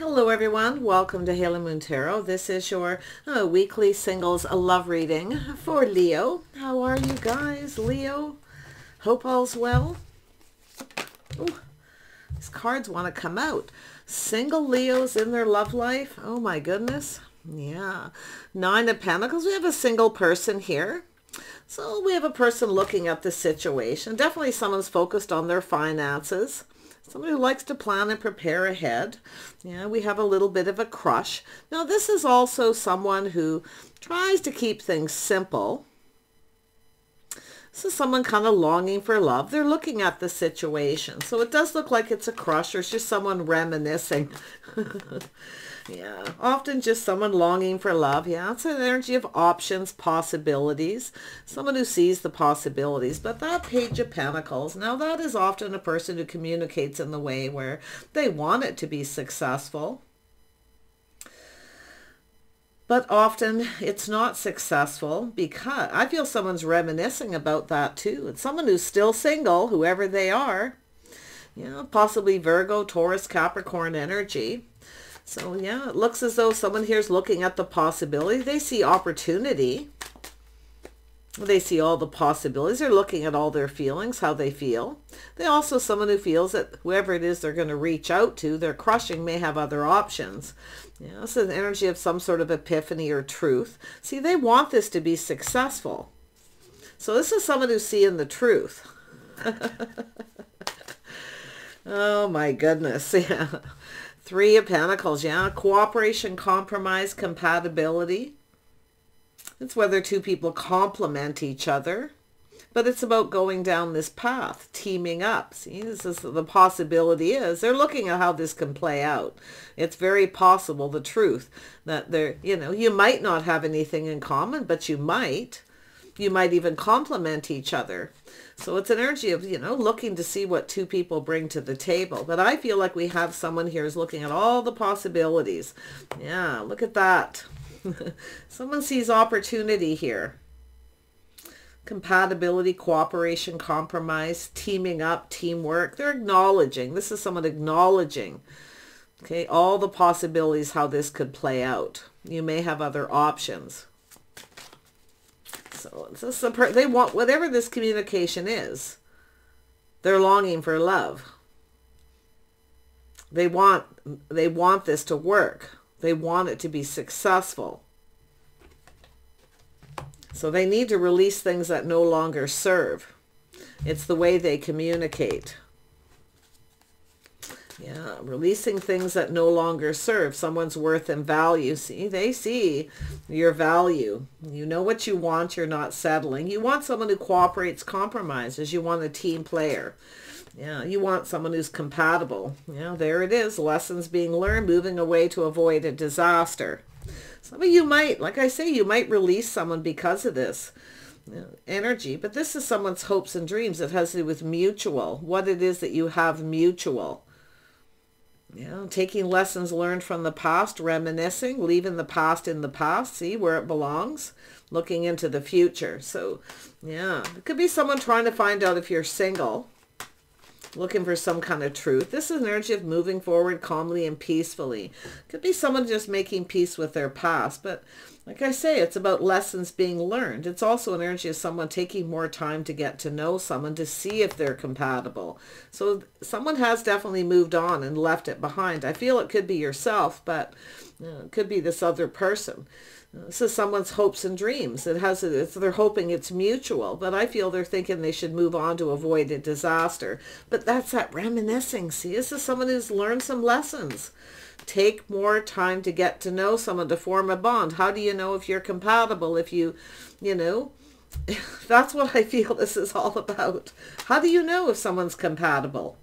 Hello everyone, welcome to Halo Moon Tarot. This is your weekly singles love reading for Leo. How are you guys, Leo? Hope all's well. Ooh, these cards want to come out. Single Leos in their love life. Oh my goodness. Yeah. Nine of Pentacles. We have a single person here. So we have a person looking at the situation. Definitely someone's focused on their finances. Somebody who likes to plan and prepare ahead. Yeah, we have a little bit of a crush. Now, this is also someone who tries to keep things simple. This is someone kind of longing for love. They're looking at the situation. So it does look like it's a crush or it's just someone reminiscing. Yeah, often just someone longing for love. Yeah, it's an energy of options, possibilities. Someone who sees the possibilities. But that Page of Pentacles, now that is often a person who communicates in the way where they want it to be successful. But often it's not successful because I feel someone's reminiscing about that too. It's someone who's still single, whoever they are. You know, possibly Virgo, Taurus, Capricorn energy. So yeah, it looks as though someone here is looking at the possibility. They see opportunity. They see all the possibilities. They're looking at all their feelings, how they feel. They also someone who feels that whoever it is they're going to reach out to, they're crushing, may have other options. Yeah, this is an energy of some sort of epiphany or truth. See, they want this to be successful. So this is someone who's seeing the truth. Oh my goodness. Yeah. Three of Pentacles, yeah. Cooperation, compromise, compatibility. It's whether two people complement each other. But it's about going down this path, teaming up. See, this is the possibility is they're looking at how this can play out. It's very possible, the truth, that they're, you know, you might not have anything in common, but you might. You might even complement each other. So it's an energy of, you know, looking to see what two people bring to the table. But I feel like we have someone here who's looking at all the possibilities. Yeah, look at that. Someone sees opportunity here. Compatibility, cooperation, compromise, teaming up, teamwork. They're acknowledging. This is someone acknowledging, okay, all the possibilities, how this could play out. You may have other options. So it's just they want whatever this communication is. They're longing for love. They want this to work. They want it to be successful. So they need to release things that no longer serve. It's the way they communicate. Yeah, releasing things that no longer serve. Someone's worth and value. See, they see your value. You know what you want. You're not settling. You want someone who cooperates, compromises. You want a team player. Yeah, you want someone who's compatible. Yeah, there it is. Lessons being learned, moving away to avoid a disaster. Some of you might, like I say, you might release someone because of this energy. But this is someone's hopes and dreams. It has to do with mutual. What it is that you have mutual. Yeah, taking lessons learned from the past, reminiscing, leaving the past in the past, see where it belongs, looking into the future. So, yeah, it could be someone trying to find out if you're single, looking for some kind of truth. This is an energy of moving forward calmly and peacefully. Could be someone just making peace with their past, but like I say, it's about lessons being learned. It's also an energy of someone taking more time to get to know someone to see if they're compatible. So someone has definitely moved on and left it behind. I feel it could be yourself, but it could be this other person. This is someone's hopes and dreams. They're hoping it's mutual, but I feel they're thinking they should move on to avoid a disaster. But that's that reminiscing. See, this is someone who's learned some lessons. Take more time to get to know someone, to form a bond. How do you know if you're compatible? If you know, that's what I feel this is all about. How do you know if someone's compatible?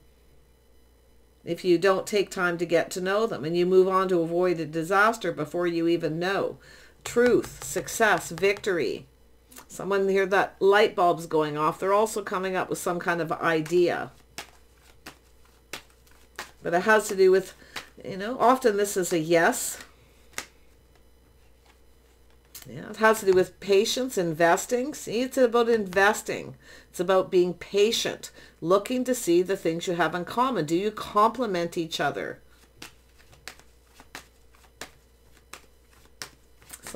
If you don't take time to get to know them and you move on to avoid a disaster before you even know. Truth, success, victory. Someone here, that light bulb's going off. They're also coming up with some kind of idea. But it has to do with, you know, often this is a yes. Yeah, it has to do with patience, investing. See, it's about investing. It's about being patient, looking to see the things you have in common. Do you complement each other?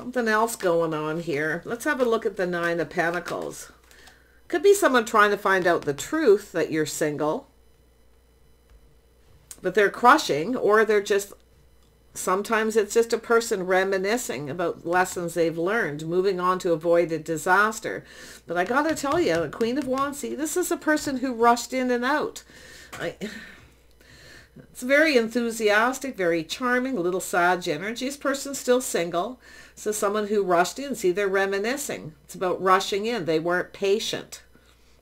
Something else going on here. Let's have a look at the Nine of Pentacles. Could be someone trying to find out the truth that you're single, but they're crushing, or they're just, sometimes it's just a person reminiscing about lessons they've learned, moving on to avoid a disaster. But I gotta tell you, the Queen of Wands, see, this is a person who rushed in and out. It's very enthusiastic, very charming, a little Sag energy. This person's still single. So someone who rushed in, see, they're reminiscing. It's about rushing in. They weren't patient.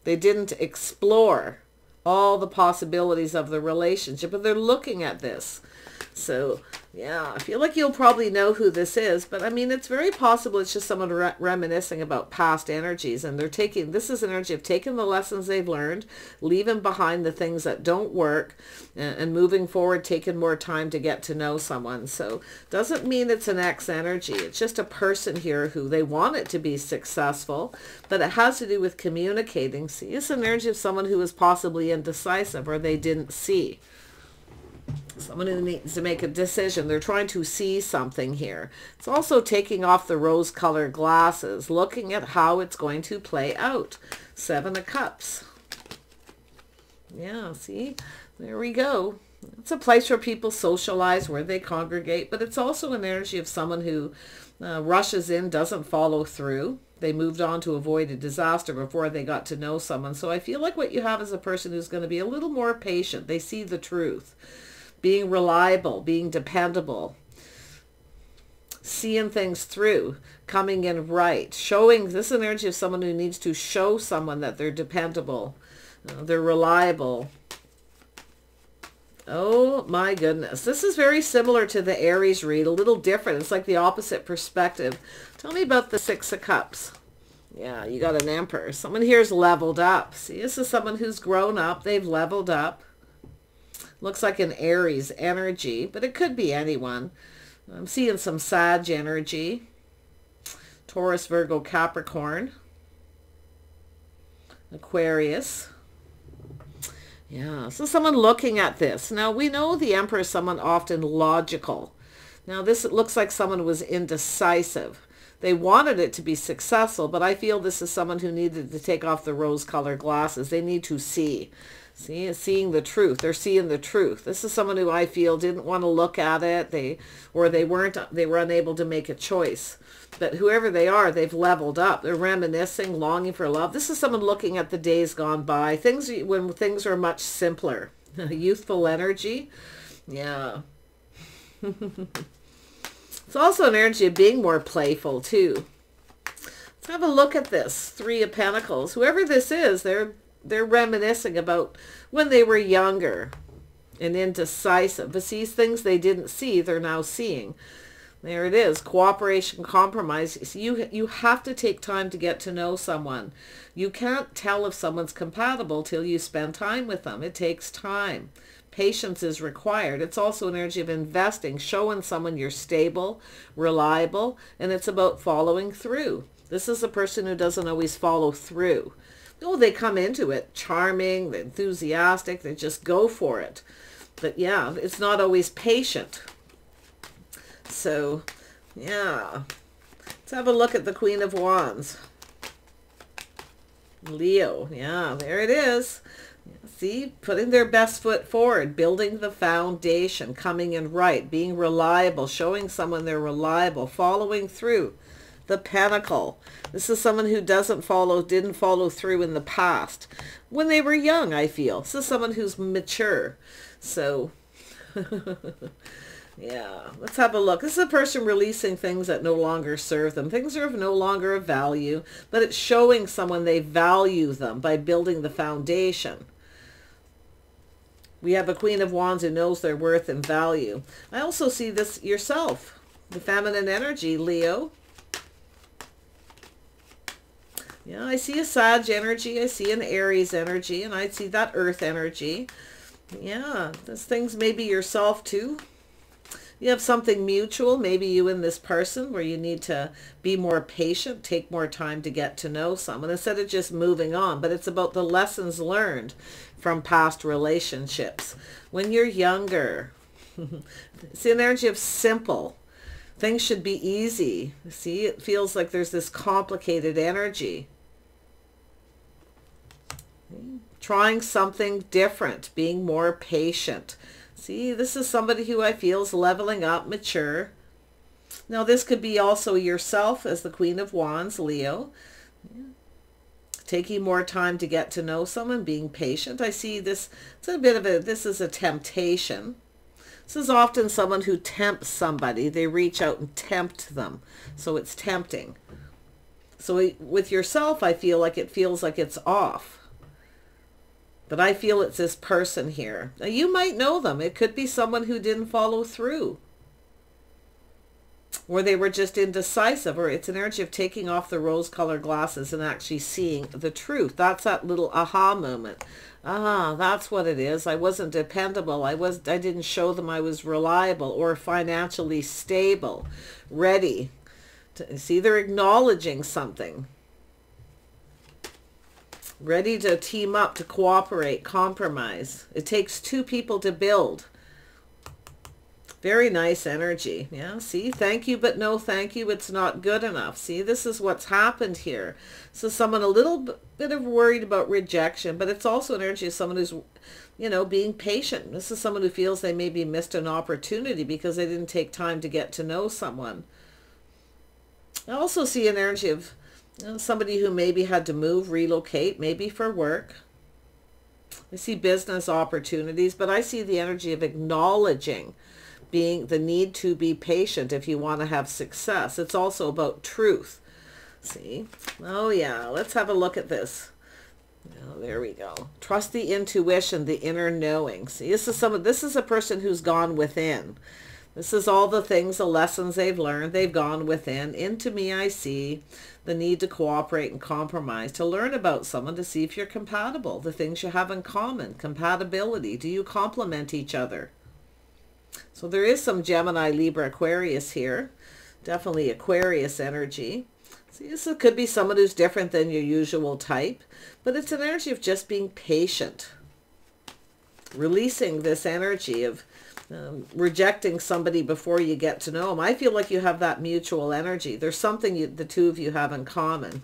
They didn't explore all the possibilities of the relationship, but they're looking at this. So, yeah, I feel like you'll probably know who this is, but I mean, it's very possible it's just someone reminiscing about past energies, and they're taking, this is an energy of taking the lessons they've learned, leaving behind the things that don't work, and moving forward, taking more time to get to know someone. So, doesn't mean it's an ex energy. It's just a person here who they want it to be successful, but it has to do with communicating. See, it's an energy of someone who is possibly indecisive, or they didn't see. Someone who needs to make a decision. They're trying to see something here. It's also taking off the rose-colored glasses, looking at how it's going to play out. Seven of Cups. Yeah, see? There we go. It's a place where people socialize, where they congregate, but it's also an energy of someone who rushes in, doesn't follow through. They moved on to avoid a disaster before they got to know someone. So I feel like what you have is a person who's going to be a little more patient. They see the truth. Being reliable, being dependable, seeing things through, coming in right, showing, this is an energy of someone who needs to show someone that they're dependable, they're reliable. Oh my goodness. This is very similar to the Aries read, a little different. It's like the opposite perspective. Tell me about the Six of Cups. Yeah, you got an Emperor. Someone here's leveled up. See, this is someone who's grown up. They've leveled up. Looks like an Aries energy, but it could be anyone. I'm seeing some Sag energy. Taurus, Virgo, Capricorn. Aquarius. Yeah, so someone looking at this. Now, we know the Emperor is someone often logical. Now, this looks like someone was indecisive. They wanted it to be successful, but I feel this is someone who needed to take off the rose-colored glasses. They need to see. See, seeing the truth. They're seeing the truth. This is someone who I feel didn't want to look at it. They were unable to make a choice. But whoever they are, they've leveled up. They're reminiscing, longing for love. This is someone looking at the days gone by. Things when things are much simpler. Youthful energy. Yeah. It's also an energy of being more playful too. Let's have a look at this. Three of Pentacles. Whoever this is, they're reminiscing about when they were younger and indecisive. But these things they didn't see, they're now seeing. There it is. Cooperation, compromise. You have to take time to get to know someone. You can't tell if someone's compatible till you spend time with them. It takes time. Patience is required. It's also an energy of investing, showing someone you're stable, reliable, and it's about following through. This is a person who doesn't always follow through. Oh, they come into it charming, they're enthusiastic, they just go for it. But yeah, it's not always patient. So, yeah. Let's have a look at the Queen of Wands. Leo. Yeah, there it is. See, putting their best foot forward, building the foundation, coming in right, being reliable, showing someone they're reliable, following through. The Pentacle. This is someone who didn't follow through in the past. When they were young, I feel. This is someone who's mature. So, yeah, let's have a look. This is a person releasing things that no longer serve them. Things are of no longer of value, but it's showing someone they value them by building the foundation. We have a Queen of Wands who knows their worth and value. I also see this yourself. The feminine energy, Leo. Yeah, I see a Sag energy. I see an Aries energy. And I see that Earth energy. Yeah, this thing's maybe yourself too. You have something mutual, maybe you and this person, where you need to be more patient, take more time to get to know someone instead of just moving on. But it's about the lessons learned from past relationships. When you're younger, it's the energy of simple. Things should be easy. See, it feels like there's this complicated energy. Trying something different, being more patient. See, this is somebody who I feel is leveling up, mature. Now, this could be also yourself as the Queen of Wands, Leo. Taking more time to get to know someone, being patient. I see this, it's a bit of a, this is a temptation. This is often someone who tempts somebody. They reach out and tempt them. So it's tempting. So with yourself, I feel like it feels like it's off. But I feel it's this person here. Now, you might know them. It could be someone who didn't follow through. Or they were just indecisive. Or it's an energy of taking off the rose-colored glasses and actually seeing the truth. That's that little aha moment. Ah, that's what it is. I wasn't dependable. I didn't show them I was reliable or financially stable. Ready. See, they're acknowledging something. Ready to team up, to cooperate, compromise. It takes two people to build. Very nice energy. Yeah, see, thank you, but no thank you. It's not good enough. See, this is what's happened here. So someone a little bit of worried about rejection, but it's also an energy of someone who's, you know, being patient. This is someone who feels they maybe missed an opportunity because they didn't take time to get to know someone. I also see an energy of somebody who maybe had to move, relocate, maybe for work. I see business opportunities, but I see the energy of acknowledging being the need to be patient if you want to have success. It's also about truth. See? Oh yeah, let's have a look at this. Oh, there we go. Trust the intuition, the inner knowing. See, this is a person who's gone within. This is all the things, the lessons they've learned. They've gone within. Into me, I see the need to cooperate and compromise, to learn about someone, to see if you're compatible, the things you have in common, compatibility. Do you complement each other? So there is some Gemini, Libra, Aquarius here. Definitely Aquarius energy. See, this could be someone who's different than your usual type, but it's an energy of just being patient. Releasing this energy of rejecting somebody before you get to know them. I feel like you have that mutual energy. There's something the two of you have in common.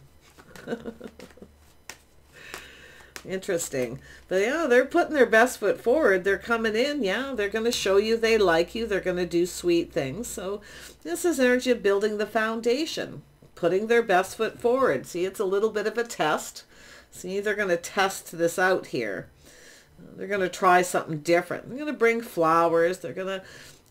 Interesting. But yeah, they're putting their best foot forward. They're coming in. Yeah, they're going to show you they like you. They're going to do sweet things. So this is energy of building the foundation, putting their best foot forward. See, it's a little bit of a test. See, they're going to test this out here. They're going to try something different. They're going to bring flowers. They're going to,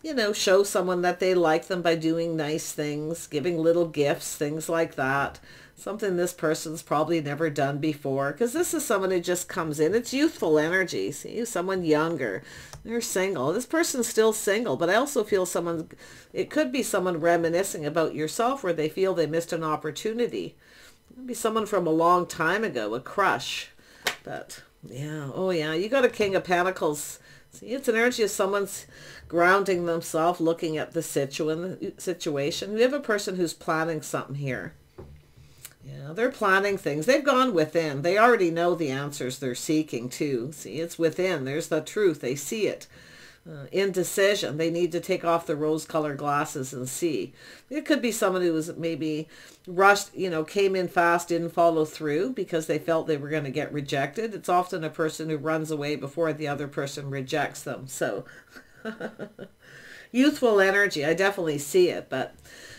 you know, show someone that they like them by doing nice things, giving little gifts, things like that. Something this person's probably never done before, because this is someone who just comes in. It's youthful energy. See, someone younger. They're single. This person's still single, but I also feel it could be someone reminiscing about yourself where they feel they missed an opportunity. It could be someone from a long time ago, a crush. But yeah, oh yeah, you got a King of Pentacles. See, it's an energy of someone's grounding themselves, looking at the situation. We have a person who's planning something here. Yeah, they're planning things. They've gone within. They already know the answers they're seeking too. See, it's within. There's the truth. They see it. Indecision. They need to take off the rose-colored glasses and see. It could be someone who was maybe rushed, you know, came in fast, didn't follow through because they felt they were going to get rejected. It's often a person who runs away before the other person rejects them. So youthful energy. I definitely see it, but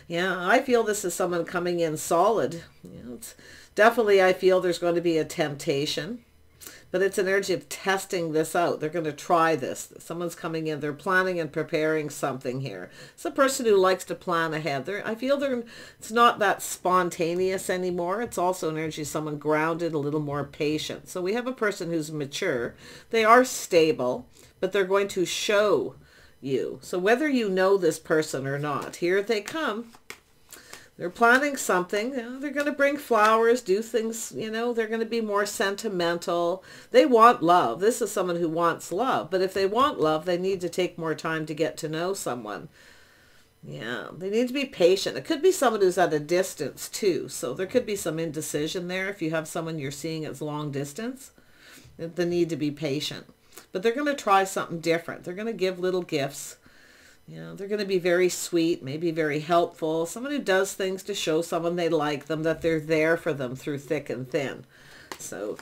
yeah, I feel this is someone coming in solid. You know, it's definitely, I feel there's going to be a temptation, but it's an energy of testing this out. They're going to try this. Someone's coming in. They're planning and preparing something here. It's a person who likes to plan ahead. I feel it's not that spontaneous anymore. It's also an energy of someone grounded, a little more patient. So we have a person who's mature. They are stable, but they're going to show you. So whether you know this person or not, here they come. They're planning something. You know, they're going to bring flowers, do things, you know, they're going to be more sentimental. They want love. This is someone who wants love. But if they want love, they need to take more time to get to know someone. Yeah, they need to be patient. It could be someone who's at a distance too. So there could be some indecision there if you have someone you're seeing as long distance. The need to be patient. But they're going to try something different. They're going to give little gifts. Yeah, they're going to be very sweet, maybe very helpful. Someone who does things to show someone they like them, that they're there for them through thick and thin. So,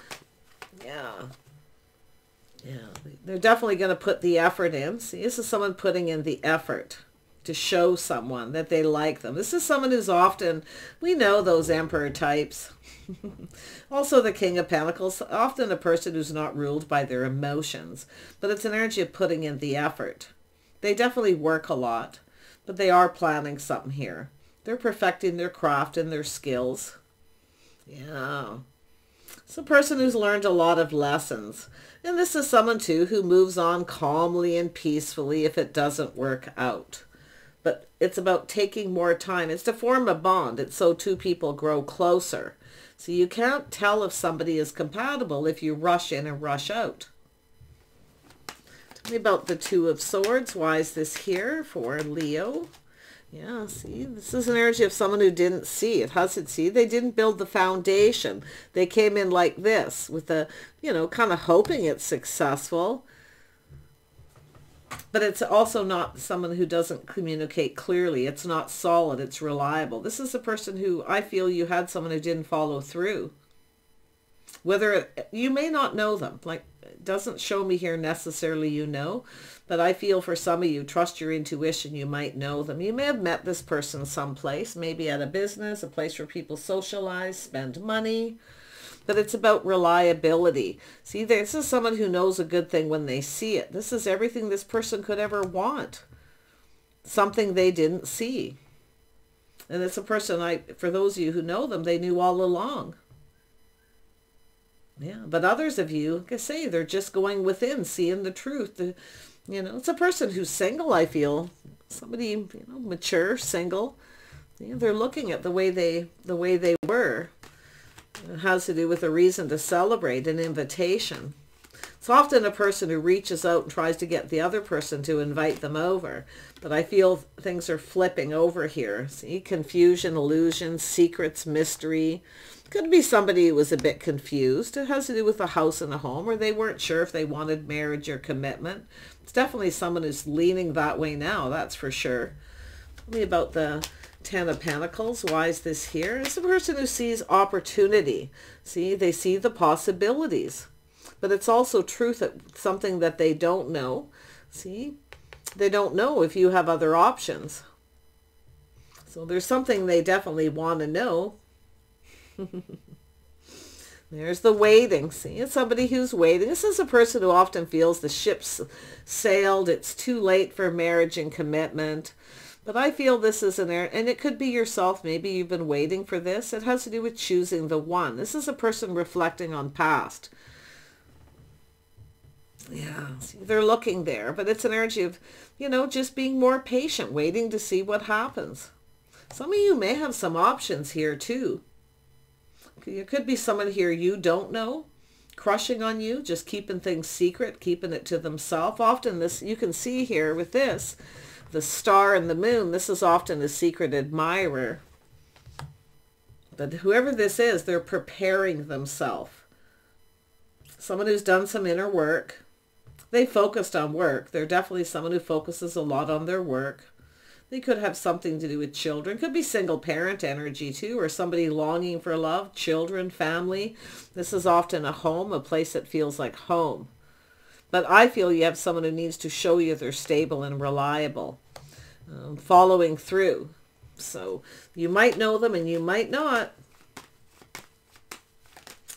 yeah. Yeah, they're definitely going to put the effort in. See, this is someone putting in the effort to show someone that they like them. This is someone who's often, we know those emperor types. Also the King of Pentacles, often a person who's not ruled by their emotions, but it's an energy of putting in the effort. They definitely work a lot, but they are planning something here. They're perfecting their craft and their skills. Yeah. It's a person who's learned a lot of lessons. And this is someone too who moves on calmly and peacefully if it doesn't work out. But it's about taking more time. It's to form a bond. It's so two people grow closer. So you can't tell if somebody is compatible if you rush in and rush out. Tell me about the Two of Swords. Why is this here for Leo? Yeah, see, this is an energy of someone who didn't see. It hasn't see. They didn't build the foundation. They came in like this with the, you know, kind of hoping it's successful. But it's also not someone who doesn't communicate clearly. It's not solid. It's reliable. This is a person who I feel you had someone who didn't follow through. Whether you may not know them, like it doesn't show me here necessarily you know, but I feel for some of you, trust your intuition, you might know them. You may have met this person someplace, maybe at a business, a place where people socialize, spend money, but it's about reliability. See, this is someone who knows a good thing when they see it. This is everything this person could ever want, something they didn't see. And it's a person, for those of you who know them, they knew all along. Yeah, but others of you, like I say, they're just going within, seeing the truth. You know, it's a person who's single, I feel. Somebody, you know, mature, single. Yeah, they're looking at the way they were. It has to do with a reason to celebrate, an invitation. It's often a person who reaches out and tries to get the other person to invite them over. But I feel things are flipping over here. See, confusion, illusion, secrets, mystery. Could be somebody who was a bit confused. It has to do with a house and a home, or they weren't sure if they wanted marriage or commitment. It's definitely someone who's leaning that way now, that's for sure. Tell me about the Ten of Pentacles. Why is this here? It's a person who sees opportunity. See, they see the possibilities. But it's also truth, something that they don't know. See, they don't know if you have other options. So there's something they definitely want to know. There's the waiting. See, it's somebody who's waiting. This is a person who often feels the ship's sailed. It's too late for marriage and commitment. But I feel this is an area, and it could be yourself. Maybe you've been waiting for this. It has to do with choosing the one. This is a person reflecting on past. Yeah, see, they're looking there. But it's an energy of, you know, just being more patient, waiting to see what happens. Some of you may have some options here too. It could be someone here you don't know, crushing on you, just keeping things secret, keeping it to themselves. Often this, you can see here with this, the star and the moon, this is often a secret admirer. But whoever this is, they're preparing themselves. Someone who's done some inner work. They focused on work. They're definitely someone who focuses a lot on their work. They could have something to do with children. Could be single parent energy too, or somebody longing for love, children, family. This is often a home, a place that feels like home. But I feel you have someone who needs to show you they're stable and reliable, following through. So you might know them and you might not.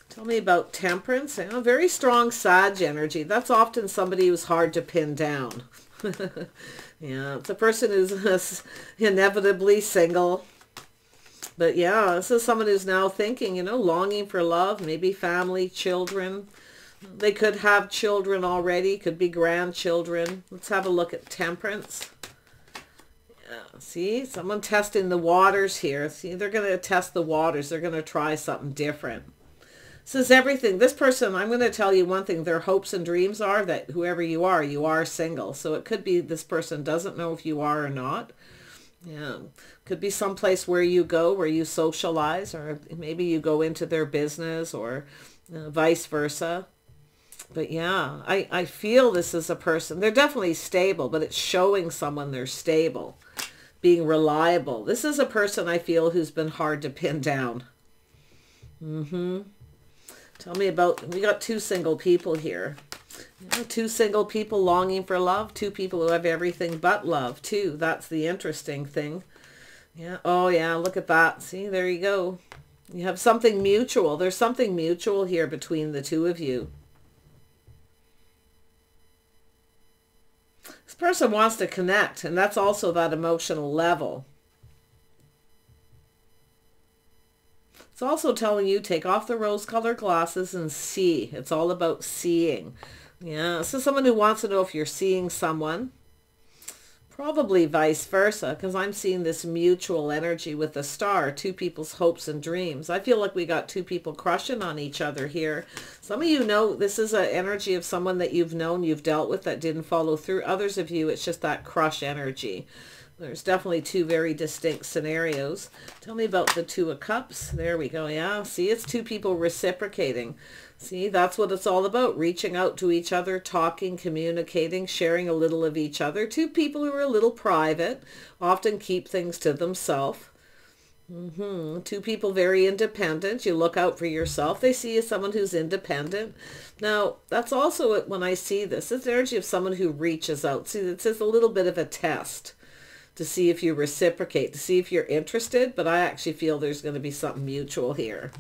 Tell me about Temperance. Very strong Sag energy. That's often somebody who's hard to pin down. Yeah, it's a person who's inevitably single. But yeah, this is someone who's now thinking, you know, longing for love, maybe family, children. They could have children already, could be grandchildren. Let's have a look at Temperance. Yeah, see, someone testing the waters here. See, they're going to test the waters. They're going to try something different. This is everything. This person, I'm going to tell you one thing, their hopes and dreams are that whoever you are single. So it could be this person doesn't know if you are or not. Yeah, could be someplace where you go, where you socialize, or maybe you go into their business, or vice versa. But yeah, I feel this is a person. They're definitely stable, but it's showing someone they're stable, being reliable. This is a person I feel who's been hard to pin down. Tell me about, we got two single people here. Two single people longing for love. Two people who have everything but love too. That's the interesting thing. Yeah. Oh yeah, look at that. See, there you go. You have something mutual. There's something mutual here between the two of you. This person wants to connect, and that's also that emotional level. It's also telling you, take off the rose-colored glasses and see. It's all about seeing. Yeah, this is someone who wants to know if you're seeing someone. Probably vice versa, because I'm seeing this mutual energy with the star, two people's hopes and dreams. I feel like we got two people crushing on each other here. Some of you know this is an energy of someone that you've known, you've dealt with, that didn't follow through. Others of you, it's just that crush energy. There's definitely two very distinct scenarios. Tell me about the Two of Cups. There we go. Yeah, see, it's two people reciprocating. See, that's what it's all about. Reaching out to each other, talking, communicating, sharing a little of each other. Two people who are a little private, often keep things to themselves. Two people very independent. You look out for yourself. They see you as someone who's independent. Now, that's also it when I see this. It's the energy of someone who reaches out. See, it says a little bit of a test to see if you reciprocate, to see if you're interested. But I actually feel there's going to be something mutual here.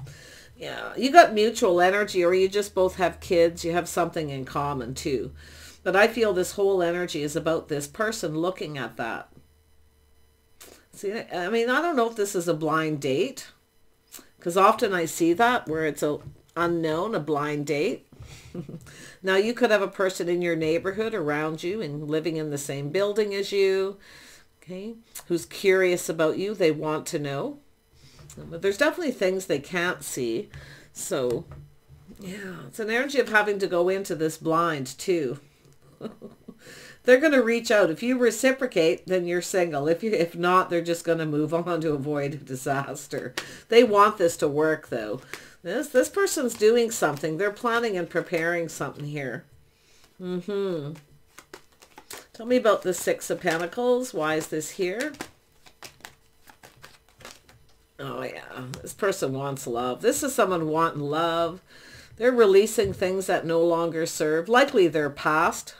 Yeah, you got mutual energy, or you just both have kids. You have something in common too. But I feel this whole energy is about this person looking at that. See, I mean, I don't know if this is a blind date, because often I see that where it's a unknown, a blind date. Now, you could have a person in your neighborhood around you and living in the same building as you, okay, who's curious about you. They want to know. But there's definitely things they can't see. So, yeah, it's an energy of having to go into this blind too. They're going to reach out. If you reciprocate, then you're single. If not, they're just going to move on to avoid a disaster. They want this to work, though. This person's doing something. They're planning and preparing something here. Tell me about the Six of Pentacles. Why is this here? Oh, yeah. This person wants love. This is someone wanting love. They're releasing things that no longer serve. Likely their past.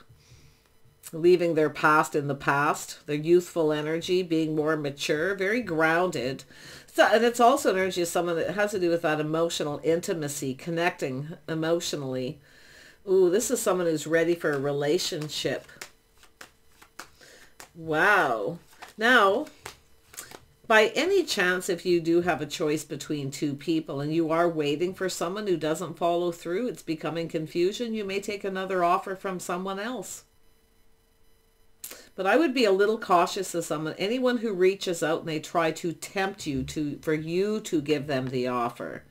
Leaving their past in the past. Their youthful energy. Being more mature. Very grounded. So, and it's also an energy of someone that has to do with that emotional intimacy. Connecting emotionally. Ooh, this is someone who's ready for a relationship. Wow. Now, by any chance, if you do have a choice between two people and you are waiting for someone who doesn't follow through, it's becoming confusion, you may take another offer from someone else. But I would be a little cautious of anyone who reaches out and they try to tempt you for you to give them the offer.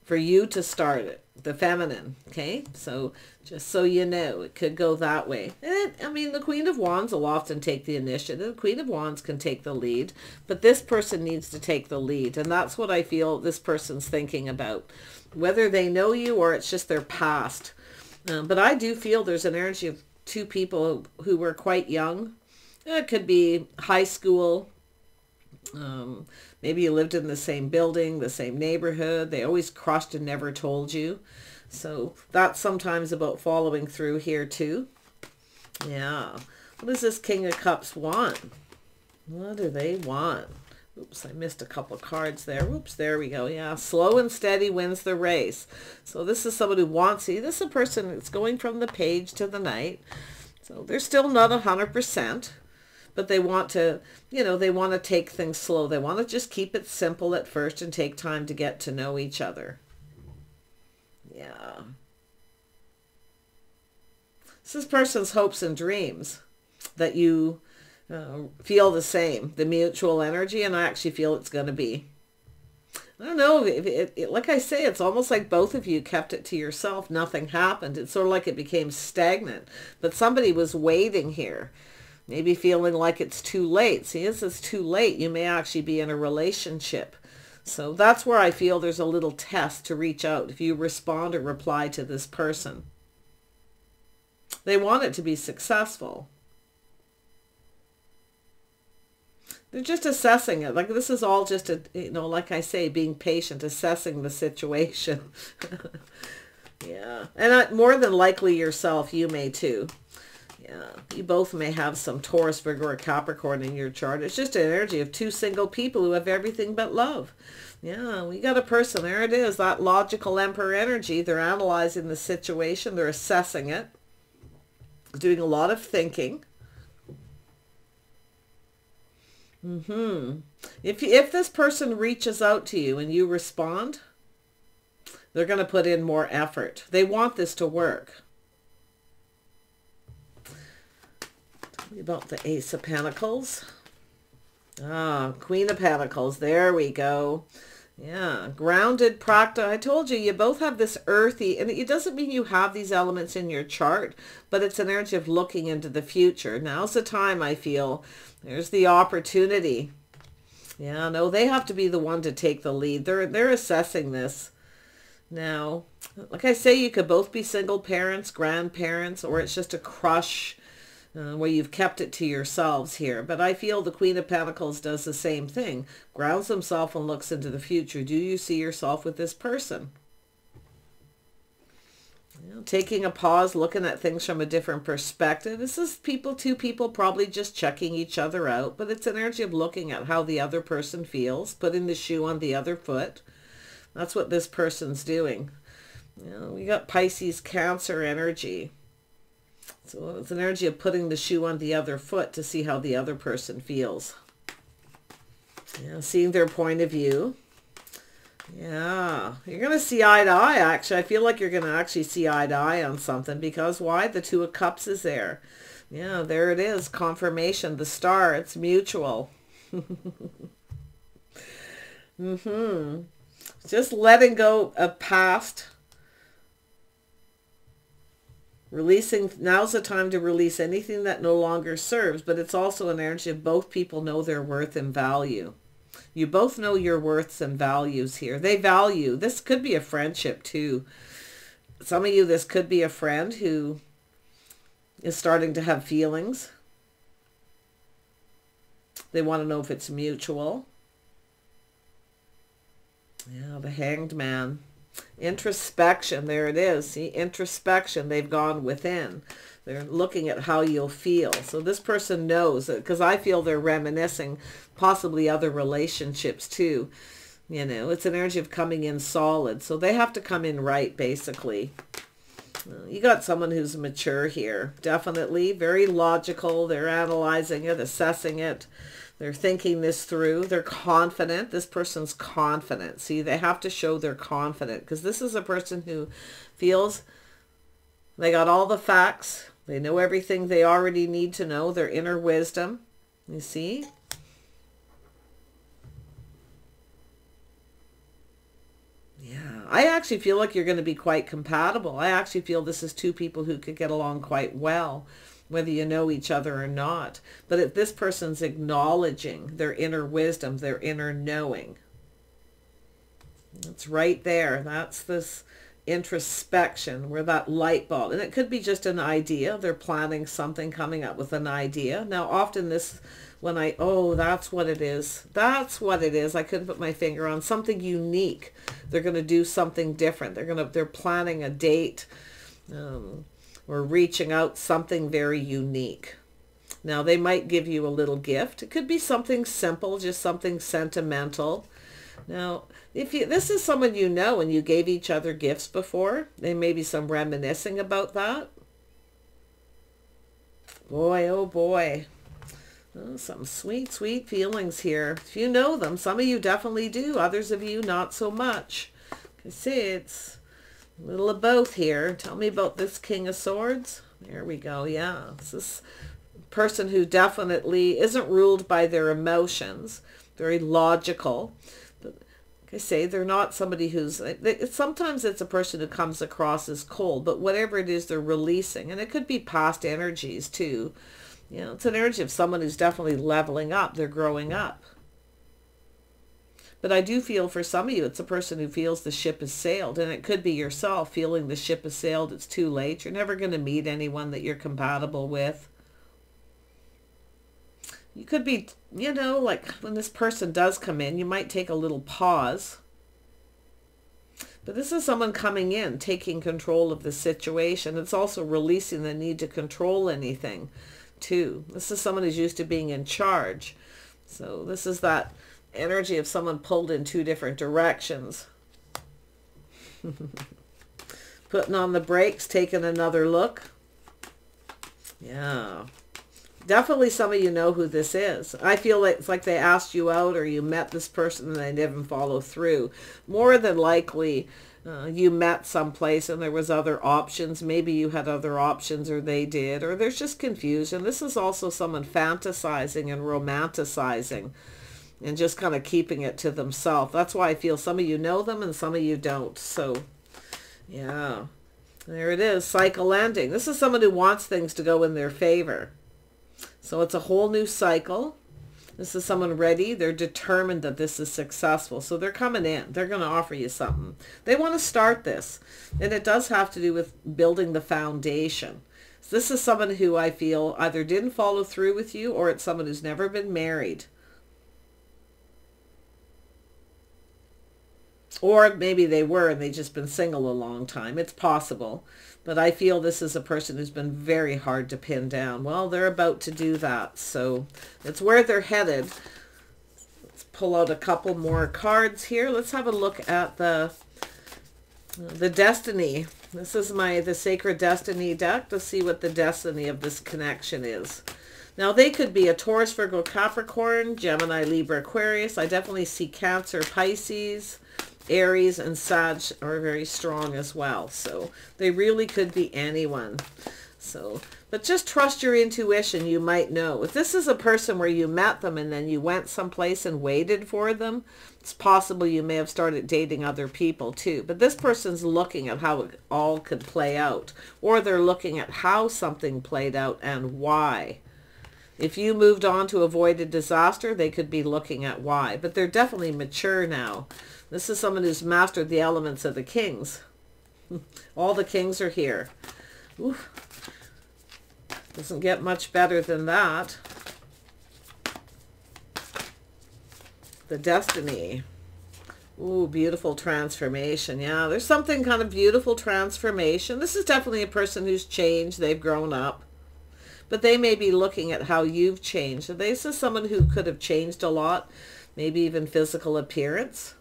For you to start it. The feminine, okay? So just so you know, it could go that way. And I mean, the Queen of Wands will often take the initiative. The Queen of Wands can take the lead, but this person needs to take the lead. And that's what I feel this person's thinking about. Whether they know you or it's just their past. But I do feel there's an energy of two people who were quite young. It could be high school. Maybe you lived in the same building, the same neighborhood. They always crushed and never told you. So that's sometimes about following through here too. Yeah. What does this King of Cups want? What do they want? Oops, I missed a couple cards there. Oops, there we go. Yeah, slow and steady wins the race. So this is someone who wants, see, this is a person that's going from the page to the knight. So they're still not 100%. But they want to, you know, they want to take things slow. They want to just keep it simple at first and take time to get to know each other. Yeah. This is person's hopes and dreams that you feel the same, the mutual energy, and I actually feel it's going to be. I don't know, like I say, it's almost like both of you kept it to yourself. Nothing happened. It's sort of like it became stagnant. But somebody was waiting here. Maybe feeling like it's too late. See, this is too late. You may actually be in a relationship. So that's where I feel there's a little test to reach out. If you respond or reply to this person. They want it to be successful. They're just assessing it. Like, this is all just, like I say, being patient, assessing the situation. Yeah. And more than likely yourself, you may too. Yeah. You both may have some Taurus, Virgo, or Capricorn in your chart. It's just an energy of two single people who have everything but love. Yeah, we got a person. There it is, that logical Emperor energy. They're analyzing the situation. They're assessing it. Doing a lot of thinking. If this person reaches out to you and you respond, they're going to put in more effort. They want this to work. Tell me about the Ace of Pentacles. Queen of Pentacles. There we go. Yeah, grounded, practice. I told you, you both have this earthy, and it doesn't mean you have these elements in your chart, but it's an energy of looking into the future. Now's the time, I feel. There's the opportunity. Yeah, no, they have to be the one to take the lead. They're assessing this. Now, like I say, you could both be single parents, grandparents, or it's just a crush where you've kept it to yourselves here. But I feel the Queen of Pentacles does the same thing. Grounds himself and looks into the future. Do you see yourself with this person? Taking a pause, looking at things from a different perspective. This is two people probably just checking each other out, but it's an energy of looking at how the other person feels, putting the shoe on the other foot. That's what this person's doing. We got Pisces, Cancer energy. So it's an energy of putting the shoe on the other foot to see how the other person feels. Yeah, seeing their point of view. Yeah, you're going to see eye to eye, actually. I feel like you're going to actually see eye to eye on something, because why? The Two of Cups is there. Yeah, there it is. Confirmation, the star. It's mutual. Just letting go of past. Releasing, now's the time to release anything that no longer serves, but it's also an energy of both people know their worth and value. You both know your worths and values here. They value. This could be a friendship too. Some of you, this could be a friend who is starting to have feelings. They want to know if it's mutual. Yeah, the Hanged Man. Introspection, there it is. See, introspection, they've gone within. They're looking at how you'll feel. So this person knows, because I feel they're reminiscing possibly other relationships too. It's an energy of coming in solid. So they have to come in right, basically. You got someone who's mature here. Definitely. Very logical. They're analyzing it, assessing it. They're thinking this through. They're confident. This person's confident. See, they have to show they're confident, because this is a person who feels they got all the facts. They know everything they already need to know. Their inner wisdom. You see? Yeah. I actually feel like you're going to be quite compatible. I actually feel this is two people who could get along quite well, whether you know each other or not. But if this person's acknowledging their inner wisdom, their inner knowing. It's right there. That's this introspection, where that light bulb, and it could be just an idea. They're planning something, coming up with an idea. Now, often this, that's what it is. That's what it is. I couldn't put my finger on something unique. They're going to do something different. They're planning a date, or reaching out, something very unique. Now, they might give you a little gift. It could be something simple, just something sentimental. Now, this is someone you know and you gave each other gifts before, there may be some reminiscing about that. Boy, oh boy. Oh, some sweet, sweet feelings here. If you know them, some of you definitely do. Others of you, not so much. I see it's a little of both here. Tell me about this King of Swords. There we go. Yeah. This is a person who definitely isn't ruled by their emotions. Very logical. I say they're not somebody who's, sometimes it's a person who comes across as cold, but whatever it is, they're releasing. And it could be past energies too. It's an energy of someone who's definitely leveling up. They're growing up. But I do feel for some of you, it's a person who feels the ship has sailed. And it could be yourself feeling the ship has sailed. It's too late. You're never going to meet anyone that you're compatible with. You could be, you know, like when this person does come in, you might take a little pause. But this is someone coming in, taking control of the situation. It's also releasing the need to control anything, too. This is someone who's used to being in charge. So this is that energy of someone pulled in two different directions. Putting on the brakes, taking another look. Yeah. Definitely some of you know who this is. I feel like it's like they asked you out or you met this person and they didn't follow through. More than likely, you met someplace and there was other options. Maybe you had other options or they did, or there's just confusion. This is also someone fantasizing and romanticizing and just kind of keeping it to themselves. That's why I feel some of you know them and some of you don't. So, yeah. There it is. Cycle ending. This is someone who wants things to go in their favor. So it's a whole new cycle. This is someone ready. They're determined that this is successful. So they're coming in. They're going to offer you something. They want to start this. And it does have to do with building the foundation. So this is someone who I feel either didn't follow through with you, or it's someone who's never been married. Or maybe they were and they've just been single a long time. It's possible. But I feel this is a person who's been very hard to pin down. Well, they're about to do that. So it's where they're headed. Let's pull out a couple more cards here. Let's have a look at the destiny. This is the Sacred Destiny deck to see what the destiny of this connection is. Now, they could be a Taurus, Virgo, Capricorn, Gemini, Libra, Aquarius. I definitely see Cancer, Pisces. Aries and Sag are very strong as well. So they really could be anyone. So, but just trust your intuition. You might know. If this is a person where you met them and then you went someplace and waited for them, it's possible you may have started dating other people too. But this person's looking at how it all could play out. Or they're looking at how something played out and why. If you moved on to avoid a disaster, they could be looking at why. But they're definitely mature now. This is someone who's mastered the elements of the kings. All the kings are here. Oof. Doesn't get much better than that. The destiny. Ooh, beautiful transformation. Yeah, there's something kind of beautiful transformation. This is definitely a person who's changed. They've grown up. But they may be looking at how you've changed. So this is someone who could have changed a lot. Maybe even physical appearance.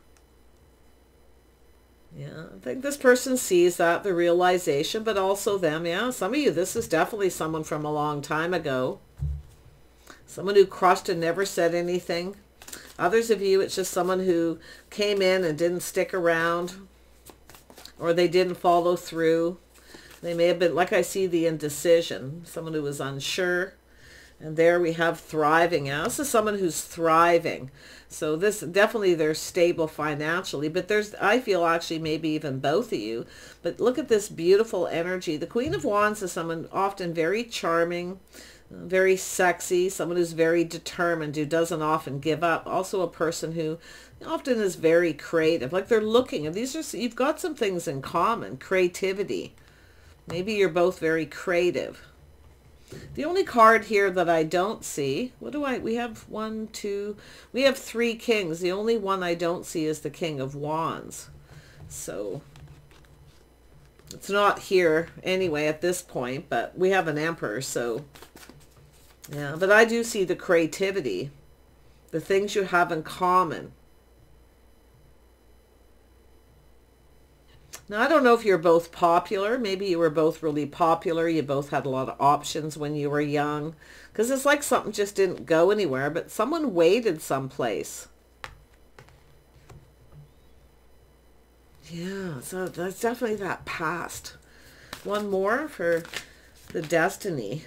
Yeah, I think this person sees that, the realization, but also them. Yeah, some of you, this is definitely someone from a long time ago. Someone who crushed and never said anything. Others of you, it's just someone who came in and didn't stick around, or they didn't follow through. They may have been, like I see the indecision, someone who was unsure. And there we have thriving. Now, this is someone who's thriving. So this, definitely they're stable financially. But there's, I feel actually maybe even both of you. But look at this beautiful energy. The Queen of Wands is someone often very charming, very sexy, someone who's very determined, who doesn't often give up. Also a person who often is very creative. Like they're looking, and these are, you've got some things in common. Creativity. Maybe you're both very creative. The only card here that I don't see, we have we have 3 kings. The only one I don't see is the King of Wands. So it's not here anyway at this point, but we have an Emperor, so yeah, but I do see the creativity, the things you have in common. Now, I don't know if you're both popular. Maybe you were both really popular. You both had a lot of options when you were young. Because it's like something just didn't go anywhere, but someone waited someplace. Yeah, so that's definitely that past. One more for the destiny.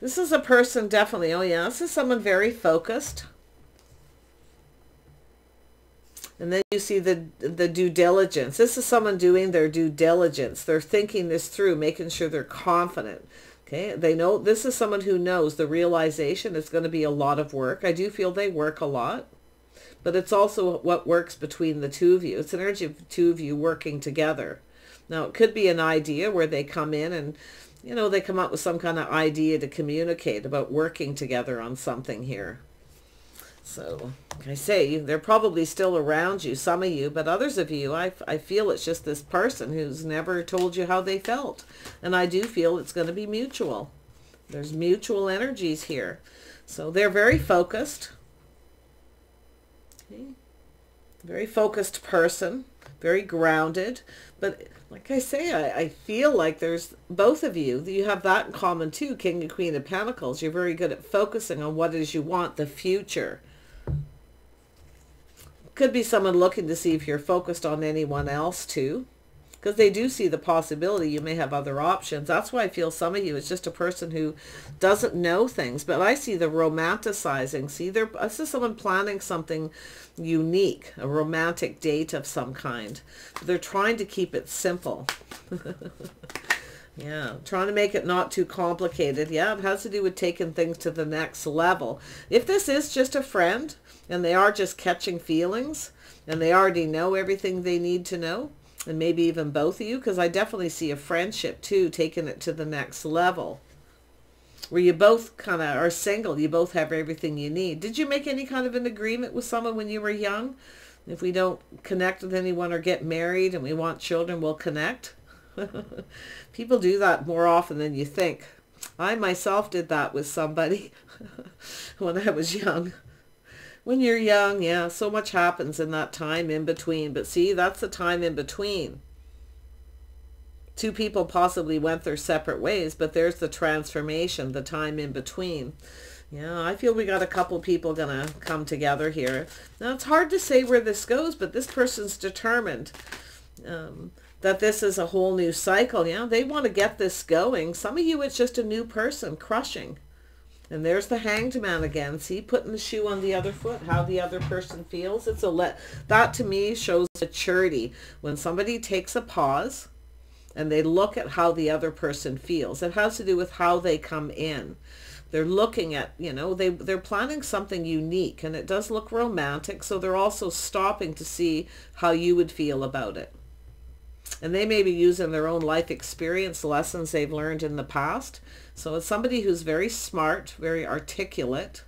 This is a person definitely, oh yeah, this is someone very focused. And then you see the due diligence. This is someone doing their due diligence. They're thinking this through, making sure they're confident. Okay, they know this is someone who knows the realization is going to be a lot of work. I do feel they work a lot. but it's also what works between the two of you. It's an energy of the two of you working together. Now, it could be an idea where they come in and, you know, they come up with some kind of idea to communicate about working together on something here. So, like I say, they're probably still around you, some of you, but others of you, I feel it's just this person who's never told you how they felt. And I do feel it's going to be mutual. There's mutual energies here. So they're very focused. Okay. Very focused person, very grounded. But like I say, I feel like there's both of you. You have that in common too, King and Queen of Pentacles. You're very good at focusing on what it is you want, the future. Could be someone looking to see if you're focused on anyone else too, because they do see the possibility you may have other options. That's why I feel some of you is just a person who doesn't know things, but I see the romanticizing. See, this is someone planning something unique, a romantic date of some kind. They're trying to keep it simple. Yeah, trying to make it not too complicated. Yeah, it has to do with taking things to the next level. If this is just a friend and they are just catching feelings and they already know everything they need to know, and maybe even both of you, because I definitely see a friendship too, taking it to the next level, where you both kind of are single, you both have everything you need. Did you make any kind of an agreement with someone when you were young? If we don't connect with anyone or get married and we want children, we'll connect. People do that more often than you think. I myself did that with somebody when I was young. When you're young, yeah, so much happens in that time in between. But see, that's the time in between. Two people possibly went their separate ways, but there's the transformation, the time in between. Yeah, I feel we got a couple people gonna come together here. Now, it's hard to say where this goes, but this person's determined that this is a whole new cycle. Yeah, they want to get this going. Some of you, it's just a new person crushing. And there's the Hanged Man again. See, putting the shoe on the other foot, how the other person feels. It's that to me shows maturity. When somebody takes a pause and they look at how the other person feels. It has to do with how they come in. They're looking at, you know, they're planning something unique, and it does look romantic. So they're also stopping to see how you would feel about it. And they may be using their own life experience, lessons they've learned in the past. So it's somebody who's very smart, very articulate,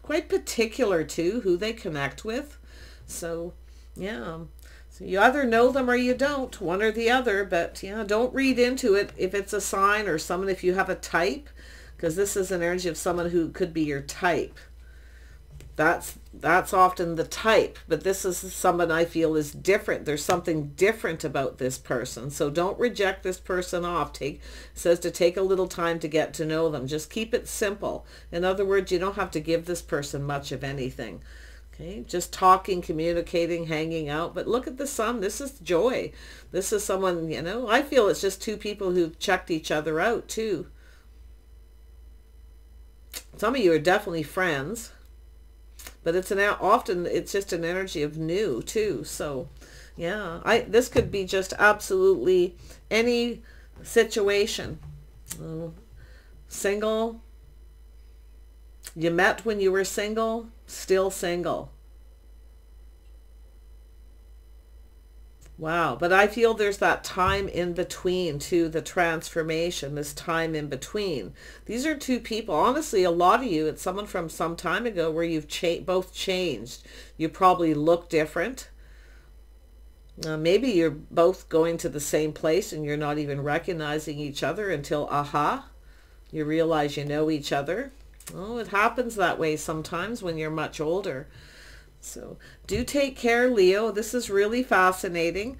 quite particular too, who they connect with. So, yeah. So you either know them or you don't, one or the other. But, yeah, don't read into it if it's a sign or someone, if you have a type, because this is an energy of someone who could be your type. That's often the type, but this is someone I feel is different. There's something different about this person. So don't reject this person off. Says to take a little time to get to know them. Just keep it simple. In other words, you don't have to give this person much of anything. Okay, just talking, communicating, hanging out. But look at the Sun. This is joy. This is someone, you know, I feel it's just two people who've checked each other out too. Some of you are definitely friends. But it's often it's just an energy of new too. So, yeah, this could be just absolutely any situation. Single. You met when you were single, still single. Wow, but I feel there's that time in between too, the transformation, this time in between. These are two people, honestly, a lot of you, it's someone from some time ago where you've both changed. You probably look different. Maybe you're both going to the same place and you're not even recognizing each other until, aha, you realize you know each other. Oh, it happens that way sometimes when you're much older. So do take care, Leo. This is really fascinating.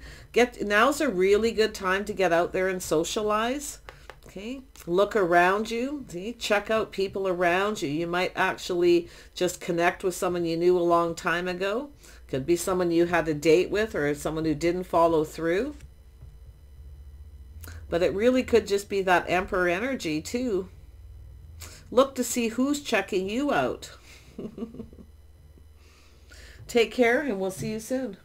Now's a really good time to get out there and socialize. Okay, look around you. See, check out people around you. You might actually just connect with someone you knew a long time ago. Could be someone you had a date with or someone who didn't follow through. But it really could just be that Emperor energy too. Look to see who's checking you out. Take care, and we'll see you soon.